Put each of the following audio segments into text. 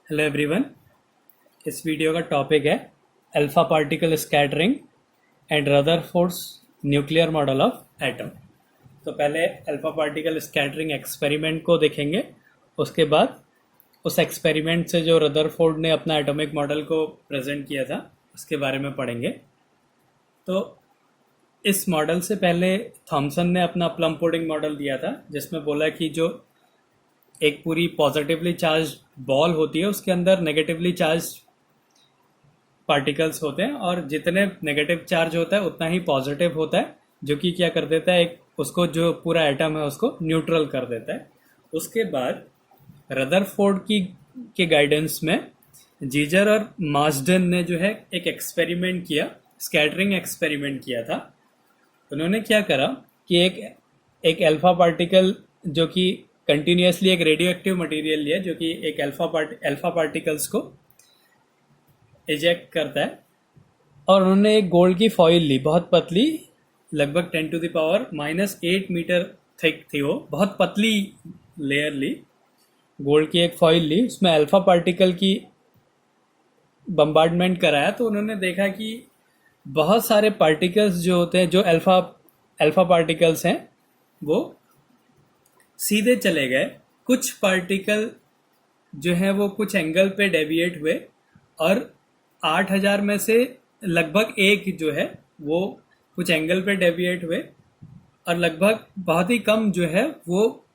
Hello everyone. इस video का topic है alpha particle scattering and Rutherford's nuclear model of atom. तो पहले अल्फा पार्टिकल स्कैटरिंग एक्सपेरिमेंट को देखेंगे, उसके बाद उस एक्सपेरिमेंट से जो रदरफोर्ड ने अपना एटॉमिक मॉडल को प्रेजेंट किया था उसके बारे में पढ़ेंगे। तो इस मॉडल से पहले थॉमसन ने अपना प्लम पुडिंग मॉडल दिया था, जिसमें बोला कि जो एक पूरी पॉजिटिवली चार्ज बॉल होती है उसके अंदर नेगेटिवली चार्ज पार्टिकल्स होते हैं, और जितने नेगेटिव चार्ज होता है उतना ही पॉजिटिव होता है, जो कि क्या कर देता है, एक उसको जो पूरा एटम है उसको न्यूट्रल कर देता है। उसके बाद रदरफोर्ड के गाइडेंस में जीजर और मार्सडेन ने जो है एक एक्सपेरिमेंट किया, स्कैटरिंग एक्सपेरिमेंट किया था। उन्होंने क्या करा कि एक अल्फा पार्टिकल जो कि कंटिन्यूसली एक रेडियो एक्टिव मटीरियल लिया, जो कि एक अल्फा पार्टिकल्स को इजेक्ट करता है, और उन्होंने एक गोल्ड की फॉइल ली, बहुत पतली, लगभग 10⁻⁻8 मीटर थिक थी वो, बहुत पतली लेयर ली, गोल्ड की एक फॉइल ली, उसमें अल्फा पार्टिकल की बम्बार्डमेंट कराया। तो उन्होंने देखा कि बहुत सारे पार्टिकल्स जो होते हैं, जो अल्फा पार्टिकल्स हैं, वो सीधे चले गए। कुछ पार्टिकल जो है वो कुछ एंगल पे डेविएट हुए, और 8000 में से लगभग एक जो है वो कुछ एंगल पे डेविएट हुए, और लगभग बहुत ही कम जो है वो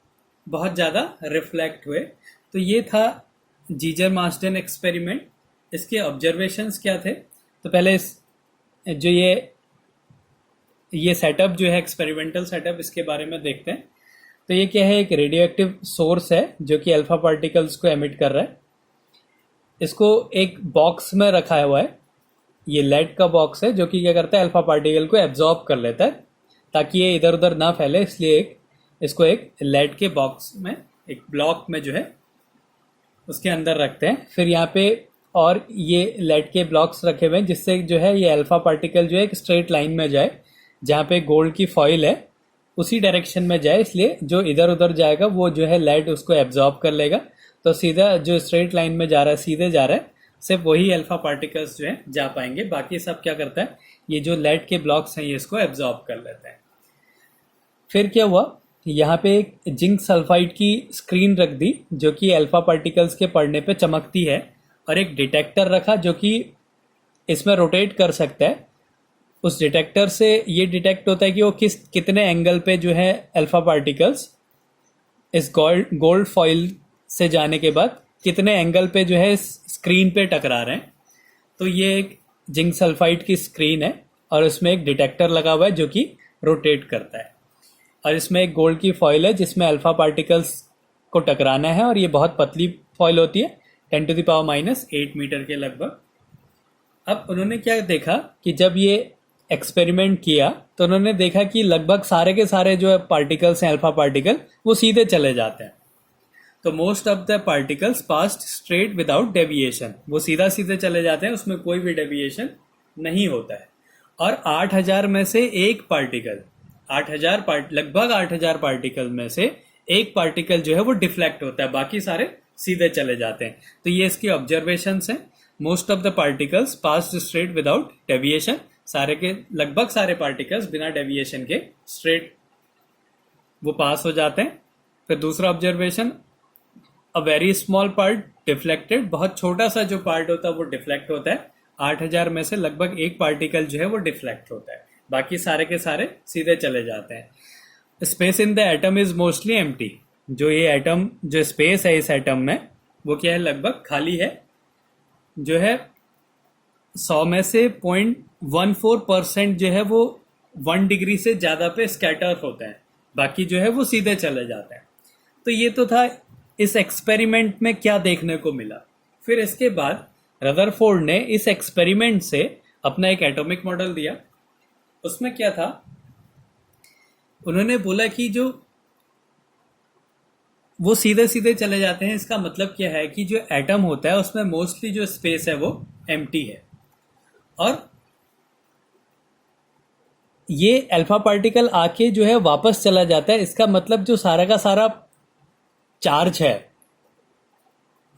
बहुत ज़्यादा रिफ्लेक्ट हुए। तो ये था जीजर मार्सडेन एक्सपेरिमेंट। इसके ऑब्जर्वेशंस क्या थे? तो पहले जो ये सेटअप जो है एक्सपेरिमेंटल सेटअप, इसके बारे में देखते हैं। तो ये क्या है, एक रेडियो एक्टिव सोर्स है जो कि अल्फा पार्टिकल्स को एमिट कर रहा है। इसको एक बॉक्स में रखा हुआ है, ये लेड का बॉक्स है, जो कि क्या करता है, अल्फा पार्टिकल को एब्जॉर्ब कर लेता है ताकि ये इधर उधर ना फैले, इसलिए इसको एक लेड के बॉक्स में, एक ब्लॉक में जो है उसके अंदर रखते हैं। फिर यहाँ पे और ये लेड के ब्लॉक्स रखे हुए हैं, जिससे जो है ये अल्फा पार्टिकल जो है एक स्ट्रेट लाइन में जाए, जहाँ पे गोल्ड की फॉइल है उसी डायरेक्शन में जाए, इसलिए जो इधर उधर जाएगा वो जो है लेड उसको एब्जॉर्ब कर लेगा। तो सीधा जो स्ट्रेट लाइन में जा रहा है, सीधे जा रहा है, सिर्फ वही अल्फा पार्टिकल्स जो है जा पाएंगे, बाकी सब क्या करता है, ये जो लेड के ब्लॉक्स हैं ये इसको एब्जॉर्ब कर लेते हैं। फिर क्या हुआ, यहाँ पे एक जिंक सल्फाइड की स्क्रीन रख दी, जो कि अल्फा पार्टिकल्स के पड़ने पे चमकती है, और एक डिटेक्टर रखा जो कि इसमें रोटेट कर सकता है। उस डिटेक्टर से ये डिटेक्ट होता है कि वो कितने एंगल पे जो है अल्फा पार्टिकल्स इस गोल्ड फॉइल से जाने के बाद कितने एंगल पे जो है स्क्रीन पे टकरा रहे हैं। तो ये एक जिंक सल्फाइड की स्क्रीन है, और उसमें एक डिटेक्टर लगा हुआ है जो कि रोटेट करता है, और इसमें एक गोल्ड की फॉइल है जिसमें अल्फा पार्टिकल्स को टकराना है, और ये बहुत पतली फॉइल होती है, 10⁻⁸ मीटर के लगभग। अब उन्होंने क्या देखा कि जब ये एक्सपेरिमेंट किया तो उन्होंने देखा कि लगभग सारे के सारे जो पार्टिकल्स हैं, अल्फा पार्टिकल, वो सीधे चले जाते हैं। तो most of the particles passed straight without deviation, वो सीधा सीधे चले जाते हैं, उसमें कोई भी डेविएशन नहीं होता है। और 8000 में से एक पार्टिकल, लगभग 8000 पार्टिकल में से एक पार्टिकल जो है वो डिफ्लेक्ट होता है, बाकी सारे सीधे चले जाते हैं। तो ये इसकी ऑब्जर्वेशंस हैं। Most of the particles passed straight without deviation, सारे के लगभग सारे पार्टिकल्स बिना डेविएशन के स्ट्रेट वो पास हो जाते हैं। फिर दूसरा observation, a very small part deflected, बहुत छोटा सा जो पार्ट होता है वो डिफ्लेक्ट होता है। 8000 में से लगभग एक पार्टिकल जो है वो डिफ्लेक्ट होता है, बाकी सारे के सारे सीधे चले जाते हैं। Space in the atom is mostly empty, जो ये एटम, जो स्पेस है इस एटम में, वो क्या है, लगभग खाली है, जो है 100 में से 0.14% जो है वो 1 डिग्री से ज्यादा पे स्कैटर होते हैं, बाकी जो है वो सीधे चले जाते हैं। तो ये तो था इस एक्सपेरिमेंट में क्या देखने को मिला। फिर इसके बाद रदरफोर्ड ने इस एक्सपेरिमेंट से अपना एक एटॉमिक मॉडल दिया। उसमें क्या था, उन्होंने बोला कि जो वो सीधे सीधे चले जाते हैं, इसका मतलब क्या है कि जो एटम होता है उसमें मोस्टली जो स्पेस है वो एम्प्टी है, और ये अल्फा पार्टिकल आके जो है वापस चला जाता है। इसका मतलब जो सारा का सारा चार्ज है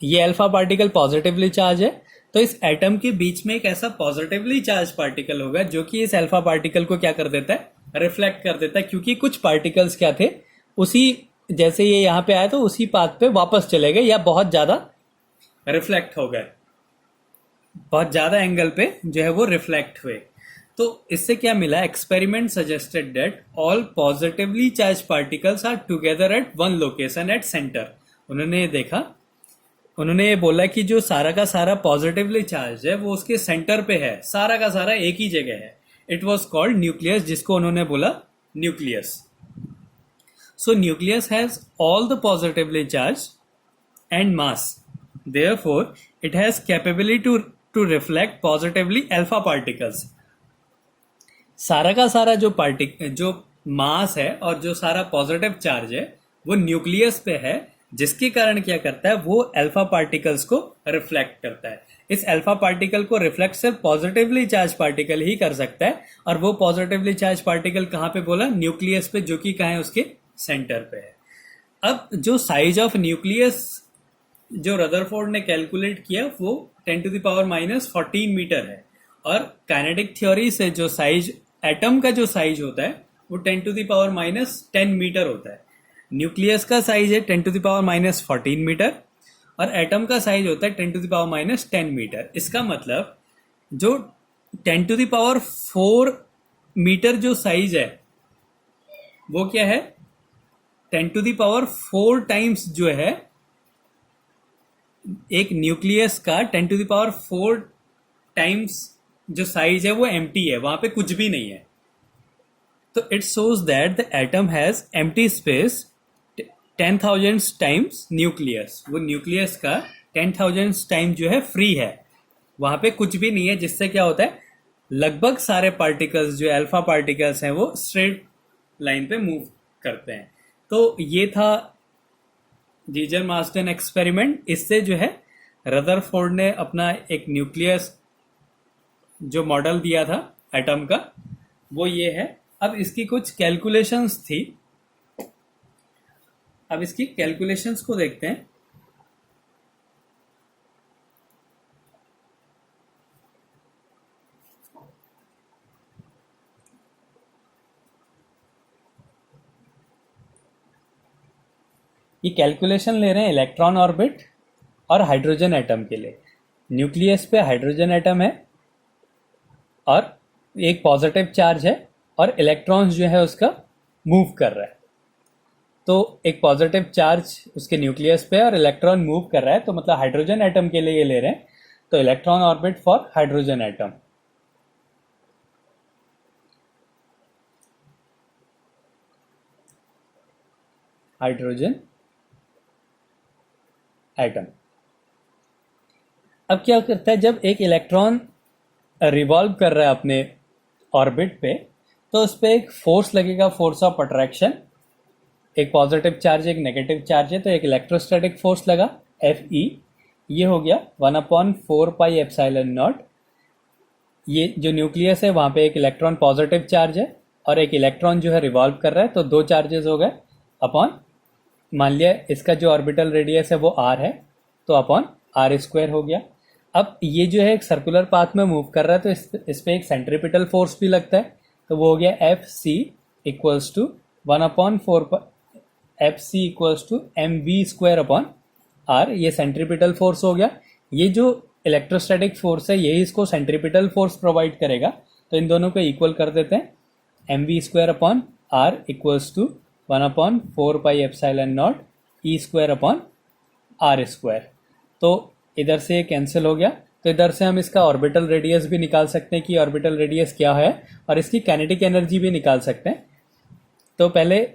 ये अल्फा पार्टिकल पॉजिटिवली चार्ज है, तो इस एटम के बीच में एक ऐसा पॉजिटिवली चार्ज पार्टिकल होगा जो कि इस अल्फा पार्टिकल को क्या कर देता है, रिफ्लेक्ट कर देता है, क्योंकि कुछ पार्टिकल्स क्या थे, उसी जैसे ये यहाँ पे आया तो उसी पाथ पे वापस चले गए या बहुत ज्यादा रिफ्लेक्ट हो गए, बहुत ज्यादा एंगल पे जो है वो रिफ्लेक्ट हुए। तो इससे क्या मिला, experiment suggested that all positively charge particles are together at one location at centre. उन्होंने ये देखा, उन्होंने ये बोला कि जो सारा का सारा पॉजिटिवली चार्ज है वो उसके सेंटर पे है, सारा का सारा एक ही जगह है। इट वॉज कॉल्ड न्यूक्लियस, जिसको उन्होंने बोला nucleus. So nucleus has all the positively charge and mass. Therefore, it has capability to reflect positively alpha particles. सारा का सारा जो मास है और जो सारा पॉजिटिव चार्ज है वो न्यूक्लियस पे है, जिसके कारण क्या करता है, वो अल्फा पार्टिकल्स को रिफ्लेक्ट करता है। इस अल्फा पार्टिकल को रिफ्लेक्ट सिर्फ पॉजिटिवली चार्ज पार्टिकल ही कर सकता है, और वो पॉजिटिवली चार्ज पार्टिकल कहाँ पे बोला, न्यूक्लियस पे, जो कि कहाँ है, उसके सेंटर पे है। अब जो साइज ऑफ न्यूक्लियस जो रदरफोर्ड ने कैलकुलेट किया वो 10⁻⁻14 मीटर है, और काइनेटिक थ्योरी से जो साइज एटम का जो साइज होता है वो 10⁻10 मीटर होता है। न्यूक्लियस का साइज है 10⁻14 मीटर और एटम का साइज होता है 10⁻10 मीटर। इसका मतलब जो 10⁴ मीटर जो साइज है वो क्या है, 10⁴ टाइम्स जो है एक न्यूक्लियस का 10⁴ टाइम्स जो साइज है वो एम्प्टी है, वहां पे कुछ भी नहीं है। तो it shows that the atom has empty space 10,000 times nucleus. वो न्यूक्लियस का 10,000 टाइम जो है फ्री है, वहां पे कुछ भी नहीं है, जिससे क्या होता है, लगभग सारे पार्टिकल्स जो अल्फा पार्टिकल्स हैं वो स्ट्रेट लाइन पे मूव करते हैं। तो ये था जीजर मार्सडेन एक्सपेरिमेंट। इससे जो है रदरफोर्ड ने अपना एक न्यूक्लियस जो मॉडल दिया था एटम का वो ये है। अब इसकी कुछ कैलकुलेशंस थी, अब इसकी कैलकुलेशंस को देखते हैं। ये कैलकुलेशन ले रहे हैं इलेक्ट्रॉन ऑर्बिट और हाइड्रोजन एटम के लिए। न्यूक्लियस पे हाइड्रोजन एटम है और एक पॉजिटिव चार्ज है और इलेक्ट्रॉन्स जो है उसका मूव कर रहा है। तो एक पॉजिटिव चार्ज उसके न्यूक्लियस पे और इलेक्ट्रॉन मूव कर रहा है, तो मतलब हाइड्रोजन एटम के लिए ये ले रहे हैं। तो electron orbit for hydrogen atom. Hydrogen atom अब क्या करता है, जब एक इलेक्ट्रॉन रिवॉल्व कर रहा है अपने ऑर्बिट पे, तो उस पर एक फोर्स लगेगा, फोर्स ऑफ अट्रैक्शन। एक पॉजिटिव चार्ज एक नेगेटिव चार्ज है, तो एक इलेक्ट्रोस्टैटिक फोर्स लगा Fe। ये हो गया 1/4πε0। ये जो न्यूक्लियस है वहां पे एक इलेक्ट्रॉन पॉजिटिव चार्ज है और एक इलेक्ट्रॉन जो है रिवॉल्व कर रहा है, तो दो चार्जेस हो गए अपॉन, मान लिया इसका जो ऑर्बिटल रेडियस है वो r है, तो अपॉन r² हो गया। अब ये जो है एक सर्कुलर पाथ में मूव कर रहा है, तो इस पे एक सेंट्रीपिटल फोर्स भी लगता है, तो वो हो गया Fc equals to 1/4 Fc equals to mv² upon r। ये सेंट्रीपिटल फोर्स हो गया। ये जो इलेक्ट्रोस्टैटिक फोर्स है यही इसको सेंट्रीपिटल फोर्स प्रोवाइड करेगा, तो इन दोनों को इक्वल कर देते हैं। mv² upon r equals to 1/4πε0 e² upon r²। तो इधर से ये कैंसिल हो गया, तो इधर से हम इसका ऑर्बिटल रेडियस भी निकाल सकते हैं कि ऑर्बिटल रेडियस क्या है, और इसकी काइनेटिक एनर्जी भी निकाल सकते हैं। तो पहले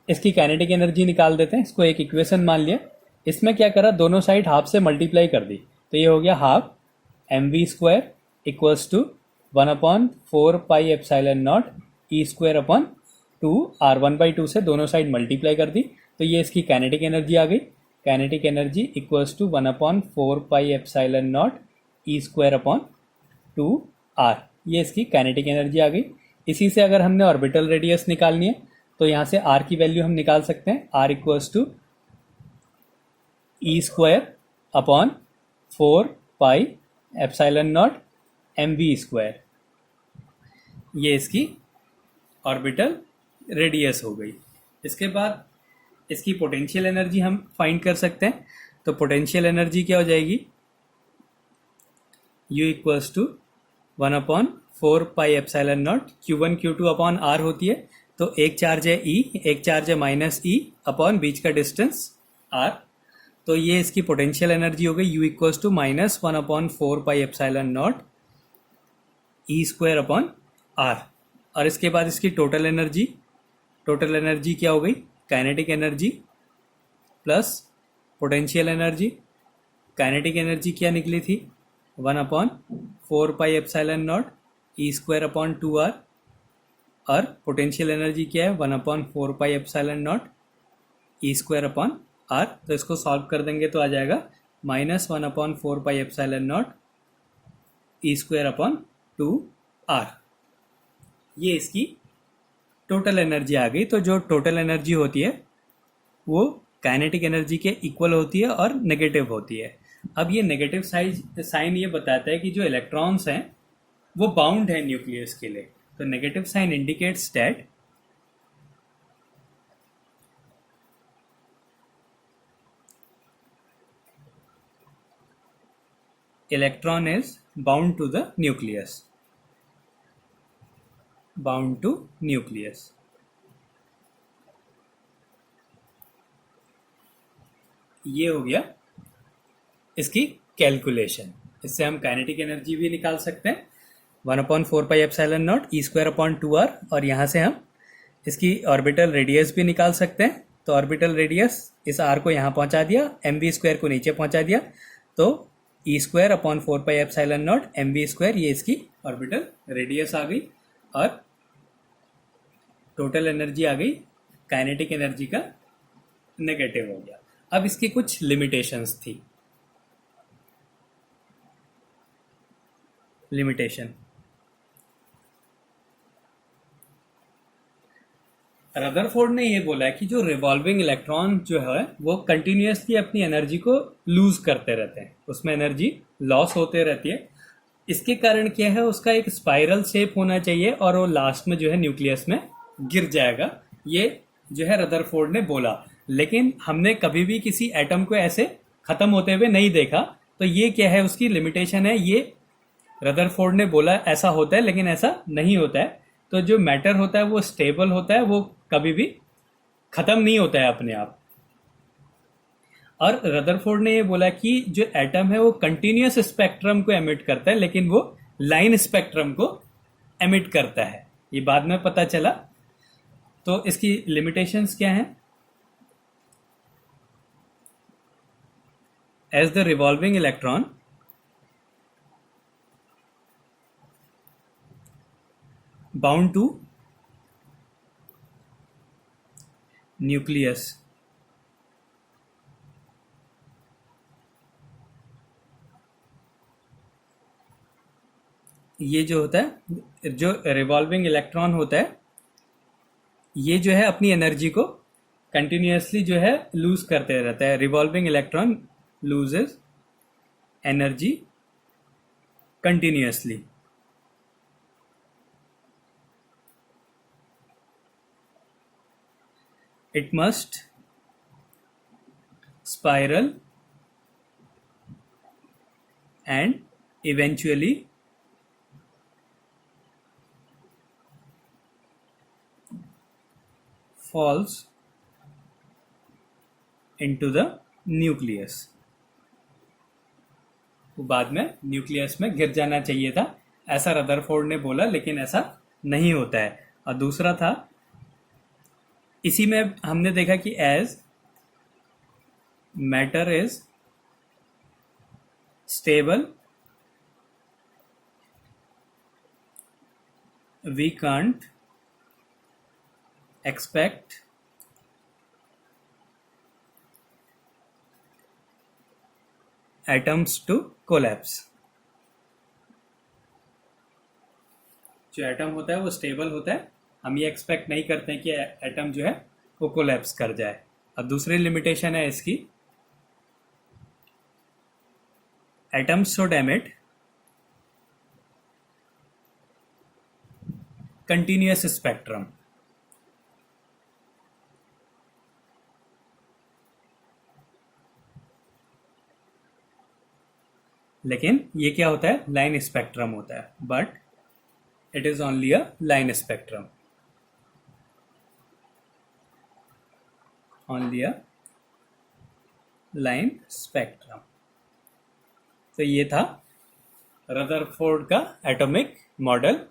इसकी काइनेटिक एनर्जी निकाल देते हैं। इसको एक इक्वेशन मान लिया, इसमें क्या करा, दोनों साइड हाफ से मल्टीप्लाई कर दी, तो ये हो गया half mv² equals to 1/4πε0 e² upon 2 r1/2 से दोनों साइड मल्टीप्लाई कर दी, तो ये इसकी काइनेटिक एनर्जी आ गई। Kinetic energy equals to 1/4πε0 e² upon 2r। ये इसकी काइनेटिक एनर्जी आ गई। इसी से अगर हमने ऑर्बिटल रेडियस निकालनी है तो यहाँ से r की वैल्यू हम निकाल सकते हैं। r equals to e² upon 4 pi epsilon naught mv²। ये इसकी ऑर्बिटल रेडियस हो गई। इसके बाद इसकी पोटेंशियल एनर्जी हम फाइंड कर सकते हैं। तो पोटेंशियल एनर्जी क्या हो जाएगी, U equals to 1/4 pi epsilon naught Q1 Q2 upon R होती है। तो एक चार्ज है E, एक चार्ज है -E अपॉन बीच का डिस्टेंस R। तो ये इसकी पोटेंशियल एनर्जी हो गई U equals to -1/4 pi epsilon naught E² upon R। और इसके बाद इसकी टोटल एनर्जी क्या हो गई, kinetic energy plus potential energy. Kinetic energy क्या निकली थी, 1/4 pi epsilon naught E² upon 2R। और पोटेंशियल एनर्जी क्या है, 1/4 pi epsilon naught E² upon R। तो इसको सॉल्व कर देंगे तो आ जाएगा -1/4 pi epsilon naught E² upon 2R। ये इसकी टोटल एनर्जी आ गई। तो जो टोटल एनर्जी होती है वो काइनेटिक एनर्जी के इक्वल होती है और नेगेटिव होती है। अब ये नेगेटिव साइन ये बताता है कि जो इलेक्ट्रॉन्स हैं वो बाउंड है न्यूक्लियस के लिए। तो negative sign indicates that electron is bound to the nucleus, bound to nucleus. ये हो गया इसकी कैलकुलेशन। इससे हम काइनेटिक एनर्जी भी निकाल सकते हैं, 1/4 pi epsilon naught E² upon 2R। और यहाँ से हम इसकी ऑर्बिटल रेडियस भी निकाल सकते हैं। तो ऑर्बिटल रेडियस, इस R को यहाँ पहुँचा दिया, mv² को नीचे पहुँचा दिया, तो E² upon 4 pi epsilon naught mv², ये इसकी ऑर्बिटल रेडियस आ गई। और टोटल एनर्जी आ गई, काइनेटिक एनर्जी का नेगेटिव हो गया। अब इसकी कुछ लिमिटेशंस थी। लिमिटेशन, रदरफोर्ड ने ये बोला है कि जो रिवॉल्विंग इलेक्ट्रॉन जो है वो कंटिन्यूसली अपनी एनर्जी को लूज करते रहते हैं, उसमें एनर्जी लॉस होते रहती है। इसके कारण क्या है, उसका एक स्पाइरल शेप होना चाहिए और वो लास्ट में जो है न्यूक्लियस में गिर जाएगा। ये जो है रदरफोर्ड ने बोला, लेकिन हमने कभी भी किसी एटम को ऐसे खत्म होते हुए नहीं देखा। तो ये क्या है, उसकी लिमिटेशन है। ये रदरफोर्ड ने बोला ऐसा होता है, लेकिन ऐसा नहीं होता है। तो जो मैटर होता है वो स्टेबल होता है, वो कभी भी खत्म नहीं होता है अपने आप। और रदरफोर्ड ने ये बोला कि जो एटम है वो कंटिन्यूअस स्पेक्ट्रम को एमिट करता है, लेकिन वो लाइन स्पेक्ट्रम को एमिट करता है। ये बाद में पता चला। तो इसकी लिमिटेशंस क्या हैं? As the revolving electron bound to nucleus, ये जो होता है, जो रिवॉल्विंग इलेक्ट्रॉन होता है, ये जो है अपनी एनर्जी को कंटिन्यूअसली जो है लूज करते रहता है। Revolving electron loses energy continuously. It must spiral and eventually falls into the nucleus। वो बाद में न्यूक्लियस में गिर जाना चाहिए था, ऐसा रदरफोर्ड ने बोला, लेकिन ऐसा नहीं होता है। और दूसरा था, इसी में हमने देखा कि as matter is stable we can't expect atoms to collapse. जो एटम होता है वो स्टेबल होता है, हम ये एक्सपेक्ट नहीं करते हैं कि एटम जो है वो कोलैप्स कर जाए। अब दूसरी लिमिटेशन है इसकी, atoms should emit continuous spectrum. लेकिन ये क्या होता है, लाइन स्पेक्ट्रम होता है, but it is only a line spectrum, only a line spectrum. तो ये था रदरफोर्ड का एटॉमिक मॉडल.